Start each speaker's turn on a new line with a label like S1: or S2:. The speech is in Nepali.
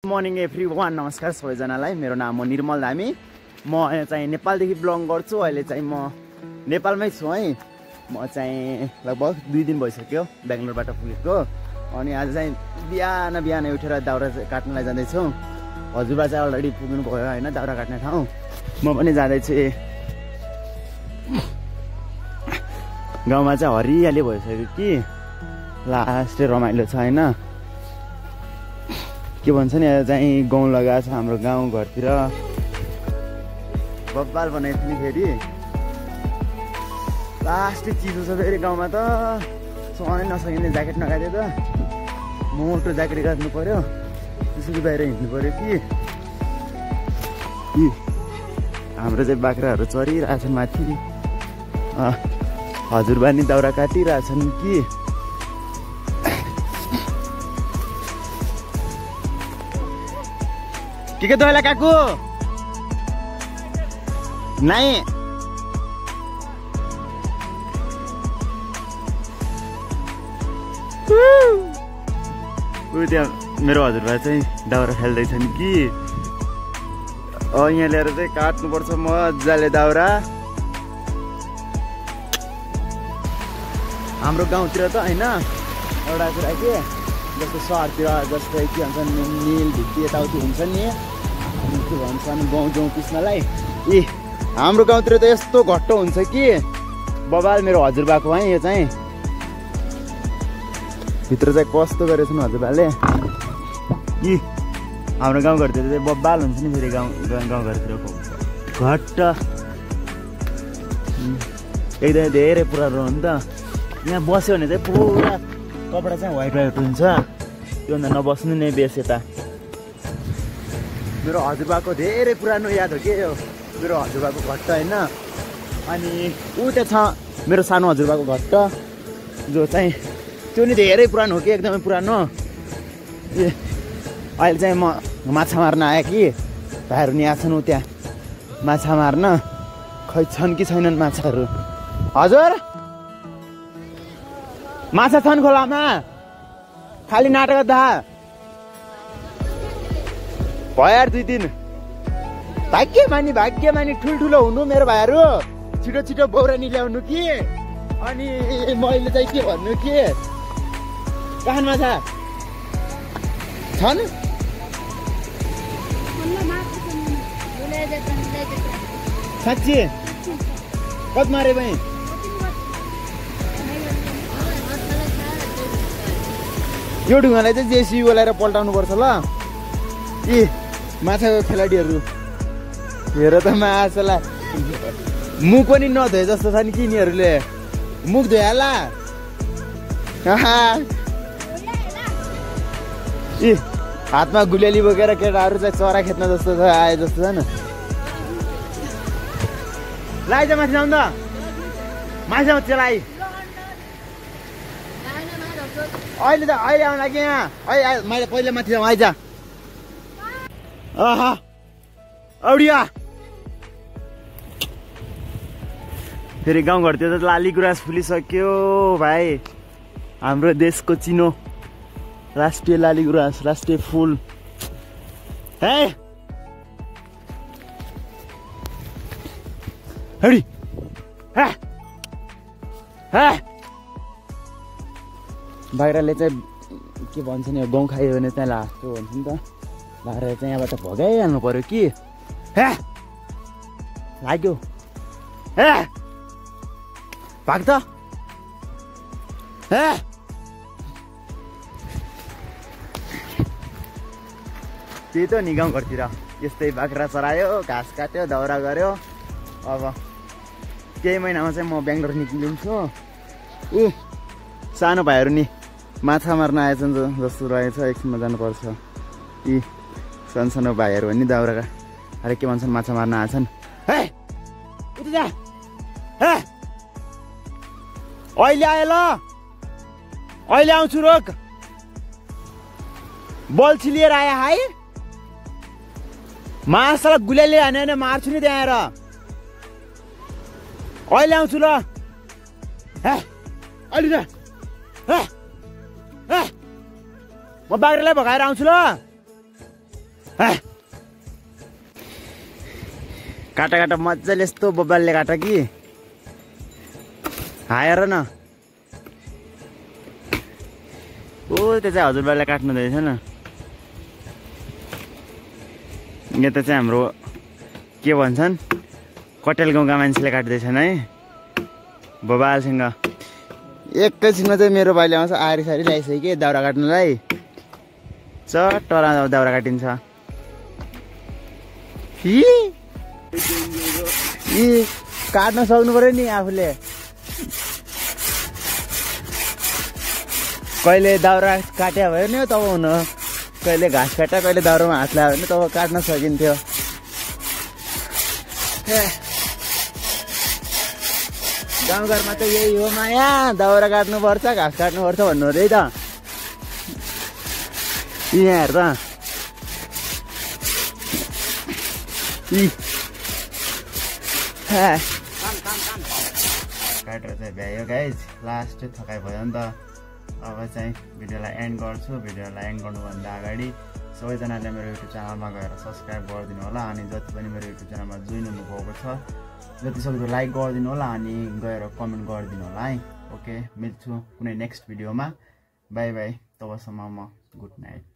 S1: Morning everyone. नमस्कार सबैजनालाई। मेरो नाम हो निर्मल धामी। म चाहिँ नेपालदेखि बिलङ गर्छु। अहिले चाहिँ म नेपालमै छु है। म चाहिँ लगभग 2 दिन भइसक्यो बेङ्गलोरबाट पुगेको। अनि आज चाहिँ बिहान उठेर दाउरा काट्नलाई जाँदैछु। हजुरबा चाहिँ अलरेडी पुग्नु भयो होइन दाउरा काट्ने ठाउँ। म पनि जाँदैछु। गाउँमा चाहिँ हरियाली भइसक्यो कि लास्ट रमाइलो छ होइन। के भन्छ नि चाहिँ गाउँ लगाएको छ हाम्रो गाउँ घरतिर। बब्बाल बनाएको थिएँ फेरि लास्ट चिसो छ फेरि गाउँमा त। सहनै नसकिने ज्याकेट नगाइदियो त। मोटो ज्याकेट गाड्नु पर्यो। त्यसरी बाहिर हिँड्नु पर्यो कि हाम्रो चाहिँ बाख्राहरू चरिरहेछन् माथि। हजुरबा नि दाउरा काटिरहेछन् कि के दोला काकु नाइ त्यहाँ मेरो हजुरबा चाहिँ दाउरा खेल्दैछन् कि। यहाँ ल्याएर चाहिँ काट्नुपर्छ मजाले दाउरा। हाम्रो गाउँतिर त होइन एउटा कुरा के जस्तो सहरतिर जस्तै के भन्छ मिल भित्ती यताउति हुन्छ नि के भन्छन् गाउँ पिस्नलाई। हाम्रो गाउँतिर त यस्तो घट्टो हुन्छ कि बबाल। मेरो हजुरबाको है यो चाहिँ भित्र चाहिँ कस्तो गरेछन् हजुरबाले। हाम्रो गाउँघरतिर चाहिँ बब्बाल हुन्छ नि फेरि गाउँघरतिर घट्ट एकदमै धेरै पुरानो हो नि त। यहाँ बस्यो भने चाहिँ पुरा कपडा चाहिँ व्हाइट हुन्छ। त्योभन्दा नबस्नु नै बेस। यता मेरो हजुरबाको धेरै पुरानो याद हो कि यो मेरो हजुरबाको घट्ट होइन। अनि ऊ त्यो छ मेरो सानो हजुरबाको घट्ट जो चाहिँ त्यो नि धेरै पुरानो हो कि एकदमै पुरानो। अहिले चाहिँ म माछा मार्न आएँ कि भाइहरू नि आएको छन् त्यहाँ माछा मार्न। खै छन् कि छैनन् माछाहरू। हजुर माछा छन् खोलामा खालि नाटक दा भयो यार 2 दिन। भाग्यमानी ठुल्ठुलो हुनु मेरो भाइहरू। छिटो बौरानी ल्याउनु कि। अनि मैले चाहिँ के भन्नु कि कहाँ माछा छन् साँच्ची कति मारे भाइ। यो ढुङ्गालाई चाहिँ जेसी बोलाएर पल्टाउनु पर्छ ल। माछाको खेलाडीहरू हेर त माछालाई मुख पनि नधोए जस्तो छ नि कि यिनीहरूले। मुख धोइहाल्ला हातमा गुलियाली बोकेर केटाहरू चाहिँ चरा खेद्न जस्तो छ आए जस्तो छ न। लाइज माथि जाउँ त माछा चलाइ। अहिले आउनु लागि यहाँ अहिले मैले पहिला माथि जाउँ आइज। औडिया फेरि गाउँघरतिर त लाली गुराँस फुलिसक्यो भाइ। हाम्रो देशको चिनो राष्ट्रिय लाली गुराँस राष्ट्रिय फुल। बाहिरले चाहिँ के भन्छ नि गाउँ खायो भने चाहिँ लास्तो भन्छ नि त। बाहिर चाहिँ यहाँबाट भगाइहाल्नु पर्यो कि। लाग्यो भाग त। त्यही त नि गाउँघरतिर यस्तै बाख्रा चरायो घाँस काट्यो दाउरा गऱ्यो। अब केही महिनामा चाहिँ म बेङ्गलोर निक्लिन्छु। सानो भाइहरू नि माछा मार्न आएछन् जस्तो रहेछ। एकछिनमा जानुपर्छ। सानो भाइहरू नि दाउरा अरे के भन्छन् माछा मार्न आएछन्। अहिले आयो ल अहिले आउँछु रोक। बल्छी लिएर आयो है। माछालाई गुलियाले हाने भने मार्छु नि त्यहाँ आएर। अहिले आउँछु ल। अहिले म बाख्रालाई भगाएर आउँछु ल। काटा काटा मजाले यस्तो बब्बालले काटा कि हाएर न ओ त्यो चाहिँ हजुरबाले काट्नु रहेछ न यता चाहिँ हाम्रो के भन्छन् कटेल गाउँका मान्छेले काट्दैछन् है बबालसँग एकैछिनमा चाहिँ मेरो भाइले आउँछ आरी सारी ल्याइसक्यो कि दाउरा काट्नुलाई चट्टरा दाउरा काटिन्छ काट्न सक्नु पर्यो नि आफूले कहिले दाउरा काट्या भयो नि तब हुन कहिले घाँस काट्या कहिले दाउरामा हात लगायो भने तब काट्न सकिन्थ्यो गाउँघरमा त यही हो माया दाउरा काट्नुपर्छ घाँस काट्नुपर्छ भन्नु अरे त यहाँ हेर त काटेर चाहिँ भ्यायो गाइज लास्ट थकाइ भयो नि त अब चाहिँ भिडियोलाई एन्ड गर्छु भिडियोलाई एन्ड गर्नुभन्दा अगाडि सबैजनाले मेरो युट्युब च्यानलमा गएर सब्सक्राइब गरिदिनु होला अनि जति पनि मेरो युट्युब च्यानलमा जोइन हुनुभएको छ जति सक्दो लाइक गरिदिनु होला अनि गएर कमेन्ट गरिदिनु होला है ओके मिल्छु कुनै नेक्स्ट भिडियोमा बाई बाई तबसम्म म गुड नाइट